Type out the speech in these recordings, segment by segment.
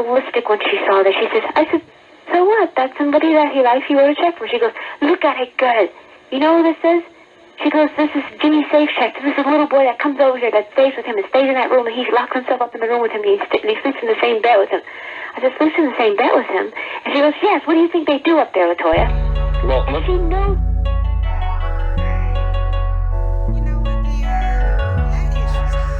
ballistic when she saw that. She says, I said, so what? That's somebody that he likes, he wrote a check for. She goes, look at it good. You know what this is? She goes, this is Jimmy Safechuck. This is a little boy that comes over here, that stays with him, and stays in that room, and he locks himself up in the room with him, and he sleeps in the same bed with him. I said, sleeps in the same bed with him? And she goes, yes, what do you think they do up there, Latoya? Well, and she knows. You know what, dear? That is hot.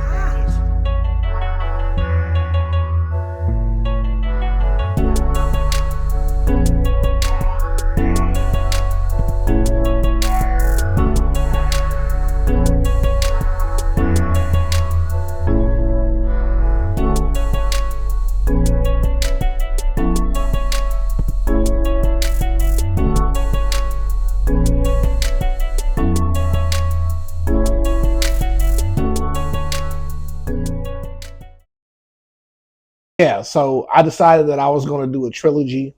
Yeah, so I decided that I was going to do a trilogy.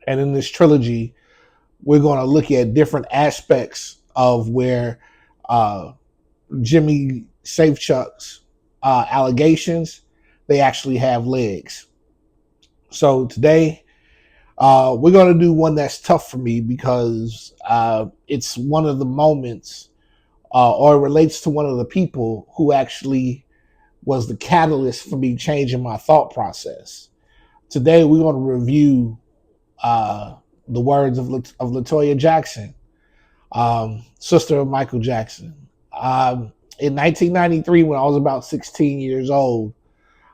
And in this trilogy, we're going to look at different aspects of where Jimmy Safechuck's allegations, they actually have legs. So today, we're going to do one that's tough for me because it's one of the moments or it relates to one of the people who actually was the catalyst for me changing my thought process. Today, we're going to review the words of Toya Jackson, sister of Michael Jackson. In 1993, when I was about 16 years old,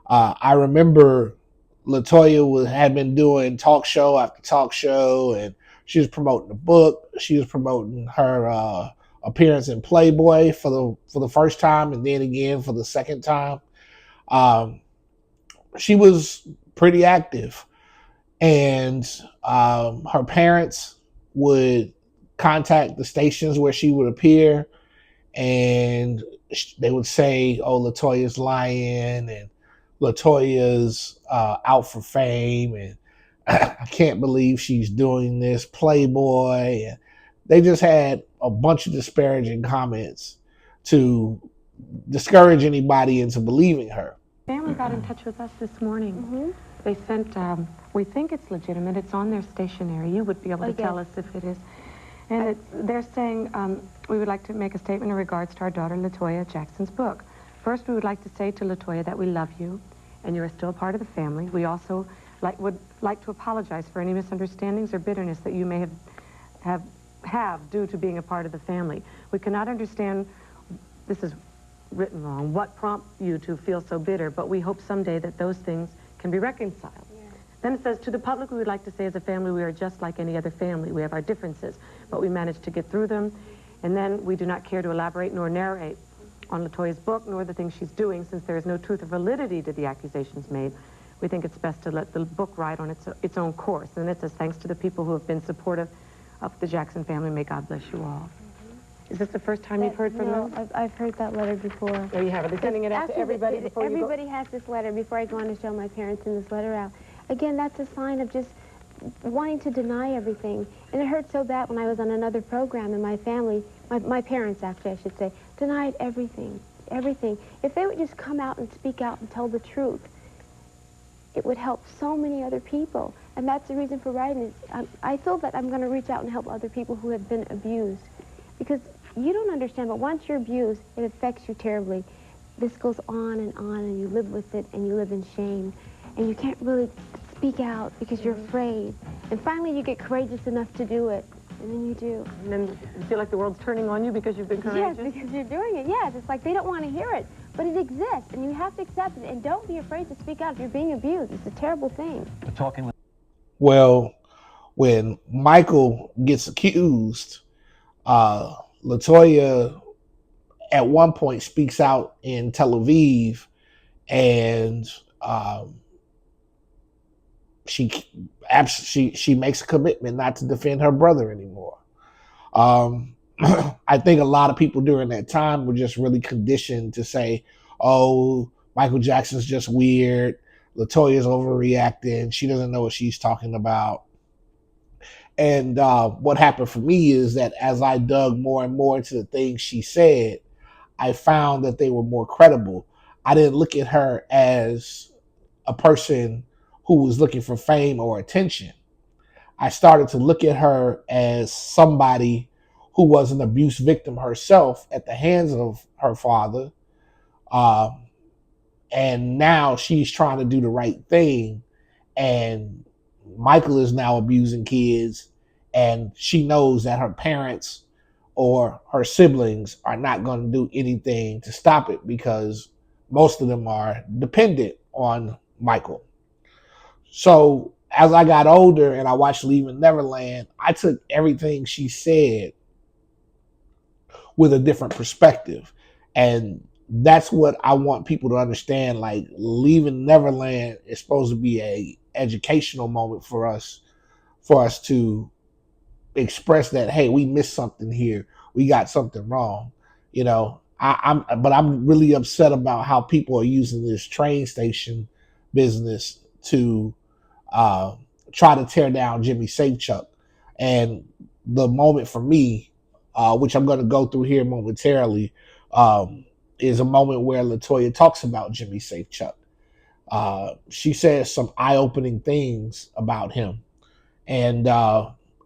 I remember Latoya had been doing talk show after talk show, and she was promoting the book. She was promoting her appearance in Playboy for the first time, and then again for the second time. She was pretty active, and her parents would contact the stations where she would appear, and they would say, "Oh, Latoya's lying," and Latoya's out for fame, and I can't believe she's doing this, Playboy. And they just had a bunch of disparaging comments to discourage anybody into believing her. Family got in touch with us this morning. Mm-hmm. They sent, we think it's legitimate. It's on their stationery. You would be able to tell us if it is. And they're saying, we would like to make a statement in regards to our daughter, Latoya Jackson's book. First, we would like to say to Latoya that we love you, and you are still a part of the family. We also would like to apologize for any misunderstandings or bitterness that you may have due to being a part of the family. We cannot understand, this is written wrong, what prompts you to feel so bitter, but we hope someday that those things can be reconciled. Yeah. Then it says, to the public, we would like to say as a family, we are just like any other family. We have our differences, but we managed to get through them. And then we do not care to elaborate nor narrate on Latoya's book, nor the things she's doing, since there is no truth or validity to the accusations made. We think it's best to let the book ride on its own course. And it says, thanks to the people who have been supportive of the Jackson family. May God bless you all. Is this the first time you've heard from them? No, I've heard that letter before. Oh, you have? Are they sending it out to everybody before everybody has this letter. Before I go on to show my parents send this letter out. Again, that's a sign of just wanting to deny everything. And it hurt so bad when I was on another program and my family, my parents actually, I should say, denied everything. Everything. If they would just come out and speak out and tell the truth, it would help so many other people. And that's the reason for writing it. I feel that I'm going to reach out and help other people who have been abused. Because you don't understand, but once you're abused, it affects you terribly. This goes on, and you live with it, and you live in shame. And you can't really speak out because you're afraid. And finally, you get courageous enough to do it, and then you do. And then you feel like the world's turning on you because you've been courageous? Yes, because you're doing it. Yes, it's like they don't want to hear it, but it exists, and you have to accept it. And don't be afraid to speak out if you're being abused. It's a terrible thing. Well, when Michael gets accused, Latoya at one point speaks out in Tel Aviv, and she makes a commitment not to defend her brother anymore. I think a lot of people during that time were just really conditioned to say, "Oh, Michael Jackson's just weird. Latoya's overreacting. She doesn't know what she's talking about." And what happened for me is that as I dug more and more into the things she said, I found that they were more credible. I didn't look at her as a person who was looking for fame or attention. I started to look at her as somebody who was an abuse victim herself at the hands of her father. Um, and now she's trying to do the right thing. And Michael is now abusing kids. And she knows that her parents or her siblings are not going to do anything to stop it because most of them are dependent on Michael. So as I got older and I watched Leaving Neverland, I took everything she said with a different perspective. And that's what I want people to understand. Like, Leaving Neverland is supposed to be a educational moment for us to express that, hey, we missed something here. We got something wrong. You know, but I'm really upset about how people are using this train station business to uh, try to tear down Jimmy Safechuck. And the moment for me, which I'm going to go through here momentarily, is a moment where Latoya talks about Jimmy Safechuck. She says some eye-opening things about him, and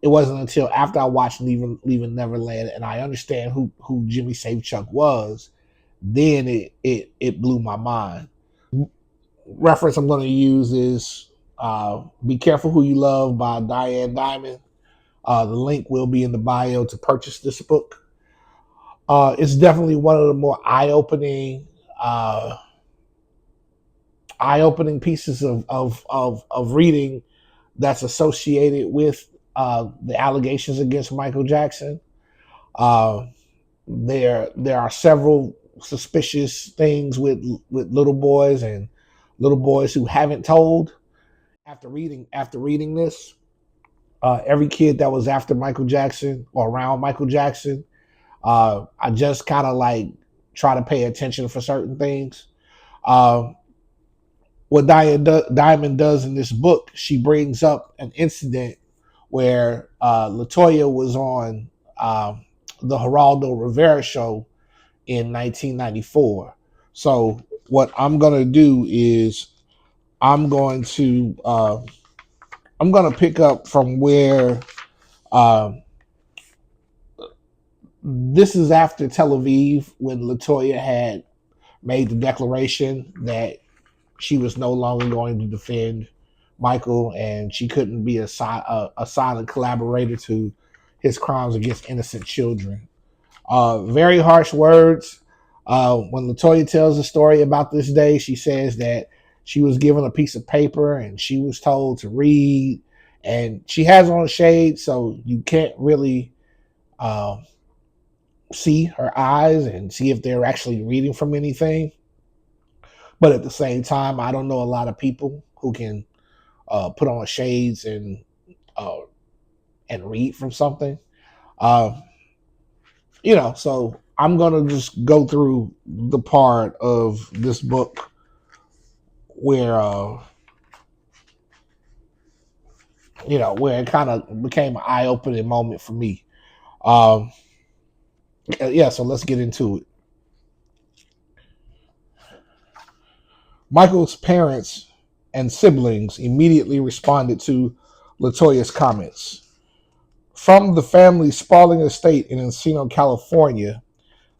it wasn't until after I watched Leaving Neverland and I understand who Jimmy Safechuck was, then it blew my mind. Reference I'm going to use is Be Careful Who You Love by Diane Diamond. The link will be in the bio to purchase this book. It's definitely one of the more eye-opening pieces of reading that's associated with the allegations against Michael Jackson. Uh, there are several suspicious things with little boys and little boys who haven't told. After reading this, every kid that was after Michael Jackson or around Michael Jackson, I just kind of like try to pay attention for certain things. Uh, what Diamond does in this book, she brings up an incident where Latoya was on the Geraldo Rivera show in 1994. So what I'm gonna do is I'm going to pick up from where um, this is after Tel Aviv when Latoya had made the declaration that she was no longer going to defend Michael and she couldn't be a silent collaborator to his crimes against innocent children. Very harsh words. When Latoya tells the story about this day, she says that she was given a piece of paper and she was told to read, and she has on shades, so you can't really uh, see her eyes and see if they're actually reading from anything. But at the same time, I don't know a lot of people who can put on shades uh, and read from something. Uh, so I'm gonna just go through the part of this book where where it kind of became an eye-opening moment for me. Um, yeah, so let's get into it. Michael's parents and siblings immediately responded to Latoya's comments. From the family's sprawling estate in Encino, California,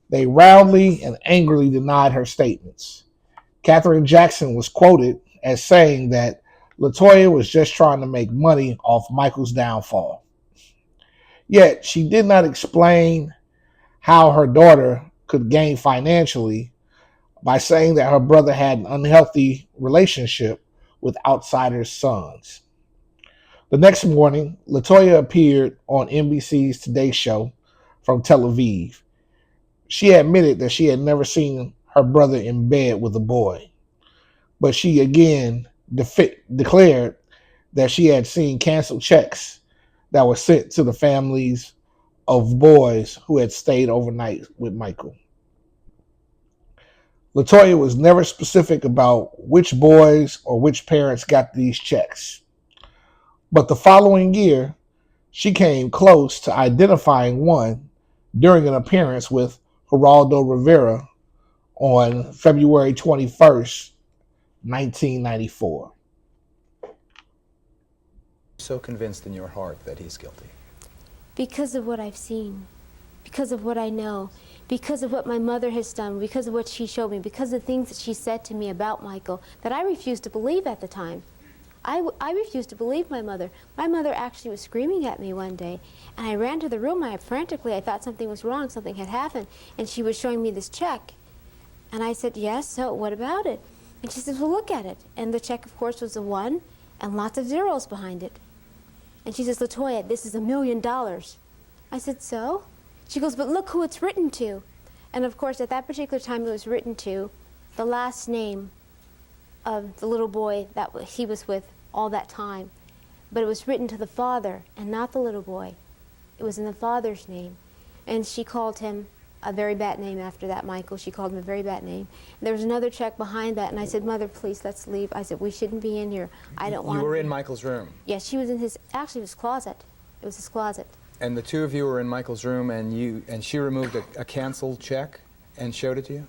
they roundly and angrily denied her statements. Catherine Jackson was quoted as saying that Latoya was just trying to make money off Michael's downfall. Yet she did not explain how her daughter could gain financially by saying that her brother had an unhealthy relationship with outsiders' sons. The next morning, Latoya appeared on NBC's Today Show from Tel Aviv. She admitted that she had never seen her brother in bed with a boy, but she again declared that she had seen canceled checks that were sent to the families of boys who had stayed overnight with Michael. Latoya was never specific about which boys or which parents got these checks. But the following year, she came close to identifying one during an appearance with Geraldo Rivera on February 21st, 1994. So convinced in your heart that he's guilty? Because of what I've seen, because of what I know, because of what my mother has done, because of what she showed me, because of the things that she said to me about Michael that I refused to believe at the time. I refused to believe my mother. My mother actually was screaming at me one day, and I ran to the room. I thought something was wrong, something had happened, and she was showing me this check. And I said, yes, so what about it? And she says, well, look at it. And the check, of course, was a 1 and lots of zeros behind it. And she says, Latoya, this is $1 million. I said, so? She goes, but look who it's written to. And of course, at that particular time, it was written to the last name of the little boy that he was with all that time. But it was written to the father and not the little boy. It was in the father's name. And she called him a very bad name after that, Michael. She called him a very bad name. And there was another check behind that, and I said, Mother, please, let's leave. I said, we shouldn't be in here. I don't want to. You were in Michael's room? Yes, she was in actually, his closet. It was his closet. And the two of you were in Michael's room, and she removed a canceled check and showed it to you?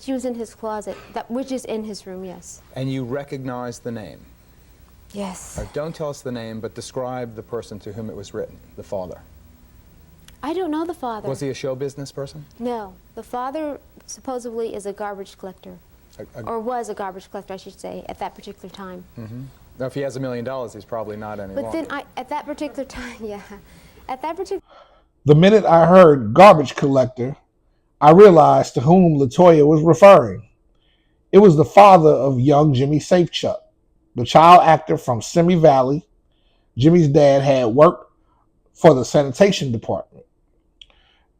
She was in his closet, which is in his room, yes. And you recognized the name? Yes. Don't tell us the name, but describe the person to whom it was written, the father. I don't know the father. Was he a show business person? No. The father supposedly is a garbage collector. Or was a garbage collector, I should say, at that particular time. Mm-hmm. Now, if he has $1 million, he's probably not any longer. But then at that particular time, yeah. At that particular... The minute I heard garbage collector, I realized to whom Latoya was referring. It was the father of young Jimmy Safechuck, the child actor from Simi Valley. Jimmy's dad had worked for the sanitation department.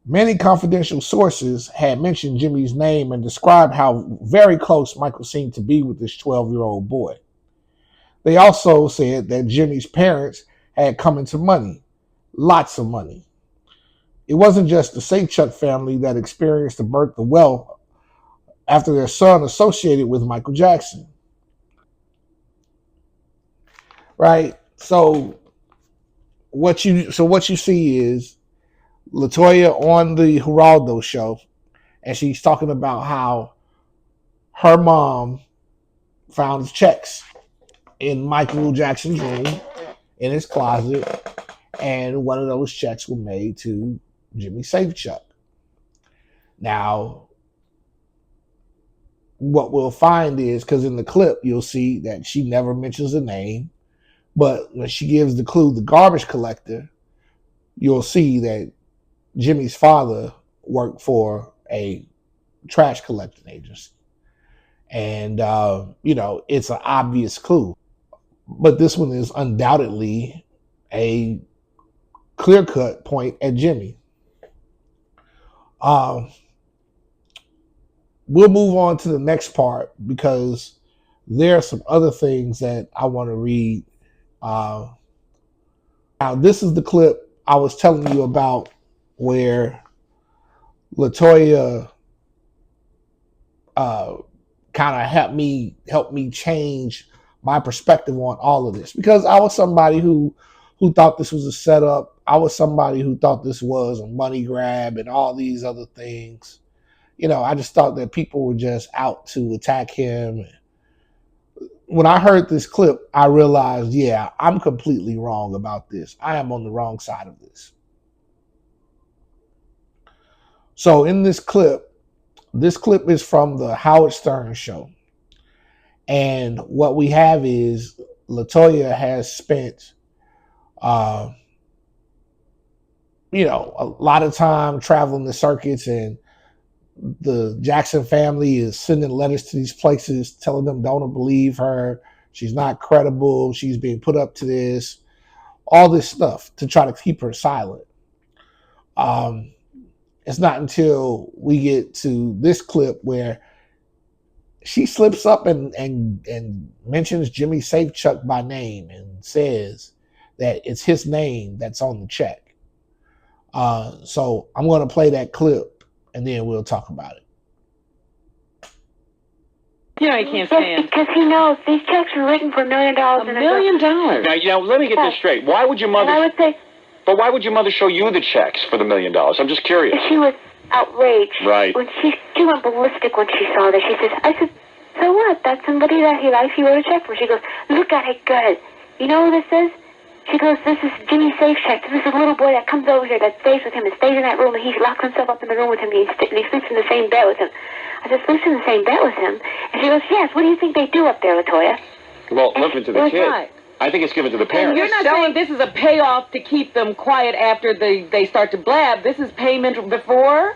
Many confidential sources had mentioned Jimmy's name and described how very close Michael seemed to be with this 12-year-old boy. They also said that Jimmy's parents had come into money, lots of money. It wasn't just the Safechuck family that experienced the birth of wealth after their son associated with Michael Jackson. Right? So what you see is Latoya on the Geraldo show, and she's talking about how her mom found checks in Michael Jackson's room in his closet, and one of those checks were made to Jimmy Safechuck. Now, what we'll find is, because in the clip you'll see that she never mentions a name, but when she gives the clue, the garbage collector, you'll see that Jimmy's father worked for a trash collecting agency. And, it's an obvious clue. But this one is undoubtedly a clear-cut point at Jimmy. We'll move on to the next part because there are some other things that I want to read. Now, this is the clip I was telling you about where Latoya kind of helped me change my perspective on all of this, because I was somebody who thought this was a setup. I was somebody who thought this was a money grab and all these other things. I just thought that people were just out to attack him. When I heard this clip, I realized, yeah, I'm completely wrong about this. I am on the wrong side of this. So in this clip is from the Howard Stern show. And what we have is Latoya has spent, a lot of time traveling the circuits, and the Jackson family is sending letters to these places telling them don't believe her. She's not credible. She's being put up to this, all this stuff to try to keep her silent. It's not until we get to this clip where she slips up and mentions Jimmy Safechuck by name and says that it's his name that's on the check. So I'm going to play that clip and then we'll talk about it. Yeah, he can't stand. Because he knows these checks were written for $1 million. $1 million? Now, let me get this straight. Why would your mother... And I would say... But why would your mother show you the checks for the $1 million? I'm just curious. She was outraged. Right. When she went ballistic when she saw that. She says, I said, so what? That's somebody that he likes. He wrote a check for. She goes, look at it good. You know what this says? She goes, this is Jimmy Safechuck. This is a little boy that comes over here that stays with him and stays in that room, and he locks himself up in the room with him, and he sleeps in the same bed with him. I said, sleeps in the same bed with him? And she goes, yes. What do you think they do up there, LaToya? Well, given to the That's kid. right. I think it's given to the And parents. you're not saying this is a payoff to keep them quiet after they start to blab. This is payment before?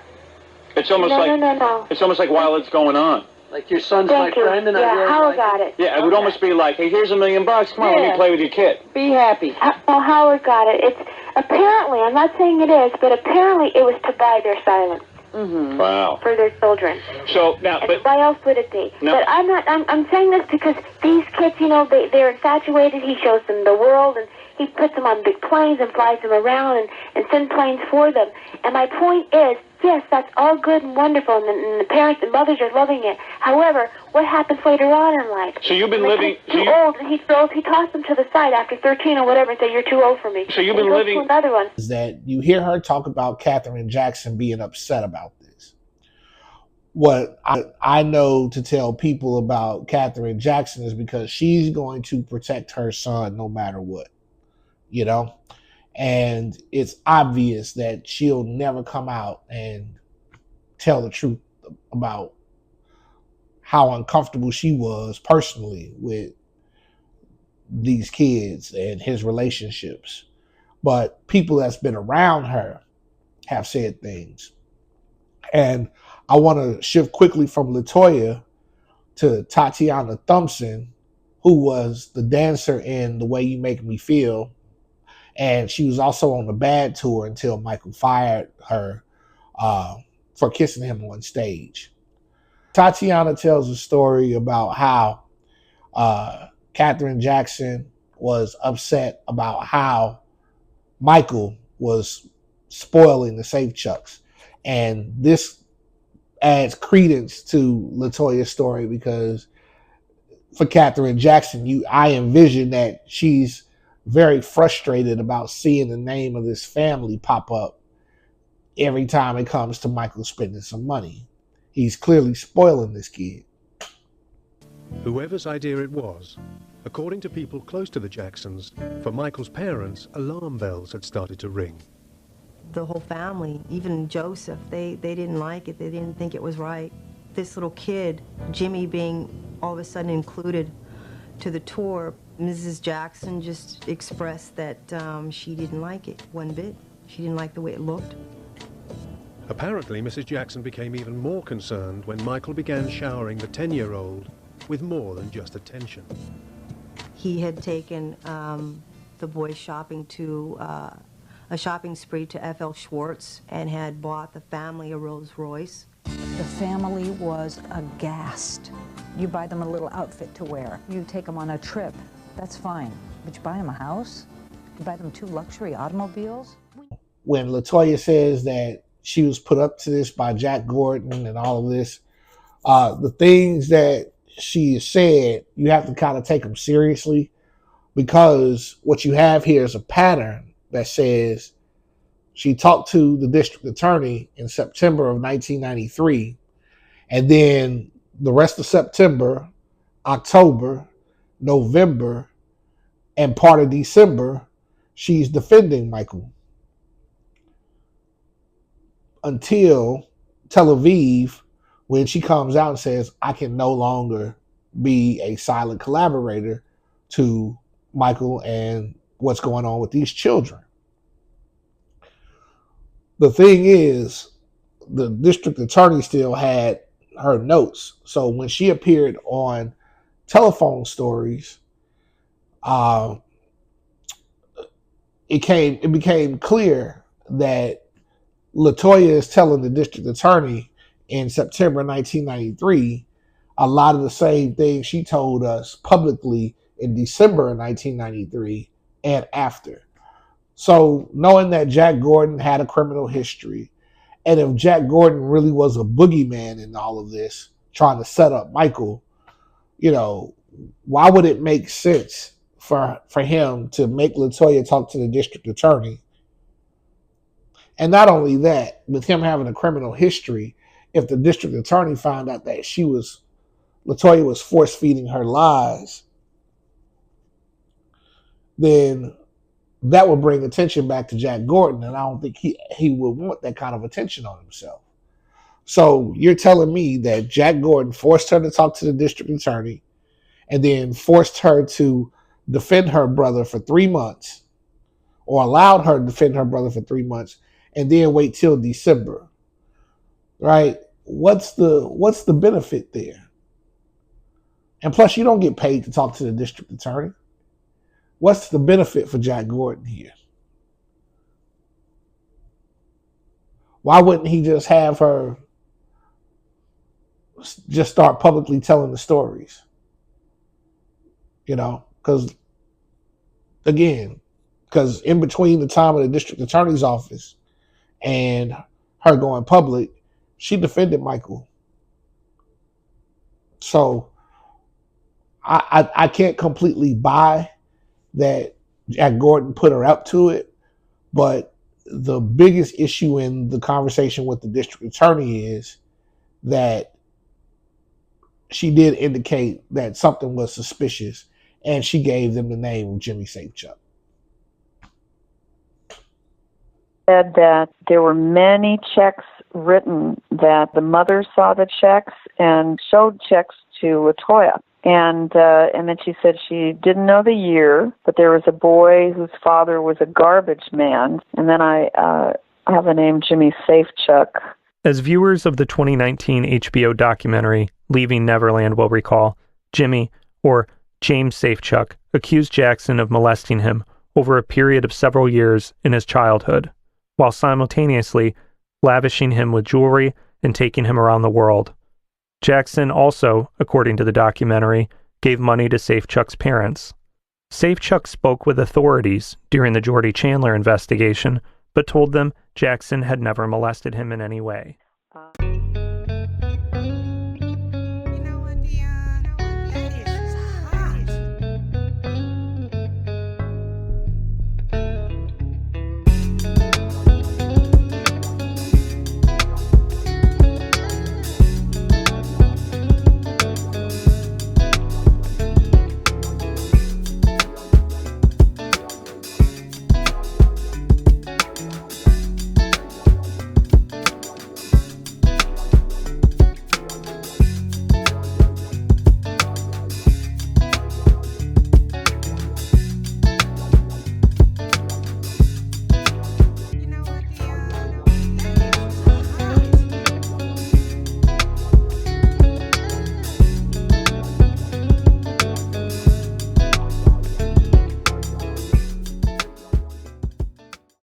It's almost No. It's almost like while it's going on. Like your son's Thank my you. friend and I Yeah, really Howard like got it. Yeah, it would almost be like, hey, here's $1 million. Come on, let Yeah. me play with your kid. Be happy. Well, Howard got it. It's apparently, I'm not saying it is, but apparently it was to buy their silence Wow. for their children. So now, And but why else would it be? No. But I'm saying this because these kids, you know, they're infatuated. He shows them the world, and he puts them on big planes and flies them around and sends planes for them. And my point is, yes, that's all good and wonderful, and the parents and mothers are loving it. However, what happens later on in life? So you've been When living- they become too old, and he tosses them to the side after 13 or whatever and say, you're too old for me. So you've And been he goes living- to another one. Is that you hear her talk about Katherine Jackson being upset about this. What I know to tell people about Katherine Jackson is because she's going to protect her son no matter what, you know? And it's obvious that she'll never come out and tell the truth about how uncomfortable she was personally with these kids and his relationships. But people that's been around her have said things. And I want to shift quickly from LaToya to Tatiana Thompson, who was the dancer in The Way You Make Me Feel. And she was also on the Bad tour until Michael fired her for kissing him on stage. Tatiana tells a story about how Katherine Jackson was upset about how Michael was spoiling the Safechucks. And this adds credence to LaToya's story because for Katherine Jackson, I envision that she's very frustrated about seeing the name of this family pop up every time it comes to Michael spending some money. He's clearly spoiling this kid. Whoever's idea it was, according to people close to the Jacksons, for Michael's parents, alarm bells had started to ring. The whole family, even Joseph, they didn't like it. They didn't think it was right. This little kid, Jimmy, being all of a sudden included to the tour, Mrs. Jackson just expressed that she didn't like it one bit. She didn't like the way it looked. Apparently, Mrs. Jackson became even more concerned when Michael began showering the 10-year-old with more than just attention. He had taken the boys shopping to a shopping spree to F.L. Schwartz and had bought the family a Rolls Royce. The family was aghast. You buy them a little outfit to wear. You take them on a trip, that's fine. But you buy them a house? You buy them 2 luxury automobiles? When LaToya says that she was put up to this by Jack Gordon and all of this, the things that she said, you have to kind of take them seriously, because what you have here is a pattern that says she talked to the district attorney in September of 1993, and then the rest of September, October, November, and part of December, she's defending Michael until Tel Aviv, when she comes out and says, I can no longer be a silent collaborator to Michael and what's going on with these children. The thing is, the district attorney still had her notes. So when she appeared on telephone stories, it became clear that LaToya is telling the district attorney in September 1993 a lot of the same things she told us publicly in December of 1993 and after. So knowing that Jack Gordon had a criminal history, and if Jack Gordon really was a boogeyman in all of this, trying to set up Michael, why would it make sense for him to make LaToya talk to the district attorney? And not only that, with him having a criminal history, if the district attorney found out that LaToya was force feeding her lies, then that would bring attention back to Jack Gordon, and I don't think he would want that kind of attention on himself. So you're telling me that Jack Gordon forced her to talk to the district attorney and then forced her to defend her brother for 3 months, or allowed her to defend her brother for 3 months, and then wait till December, right? What's the benefit there? And plus, you don't get paid to talk to the district attorney. What's the benefit for Jack Gordon here? Why wouldn't he just have her just start publicly telling the stories? You know, because in between the time of the district attorney's office and her going public, she defended Michael. So I can't completely buy that Jack Gordon put her up to it, but the biggest issue in the conversation with the district attorney is that she did indicate that something was suspicious, and she gave them the name of Jimmy Safechuck. Said that there were many checks written, that the mother saw the checks and showed checks to Toya. And then she said she didn't know the year, but there was a boy whose father was a garbage man. And then I have the name Jimmy Safechuck. As viewers of the 2019 HBO documentary Leaving Neverland will recall, Jimmy, or James Safechuck, accused Jackson of molesting him over a period of several years in his childhood, while simultaneously lavishing him with jewelry and taking him around the world. Jackson also, according to the documentary, gave money to Safechuck's parents. Safechuck spoke with authorities during the Jordy Chandler investigation, but told them Jackson had never molested him in any way.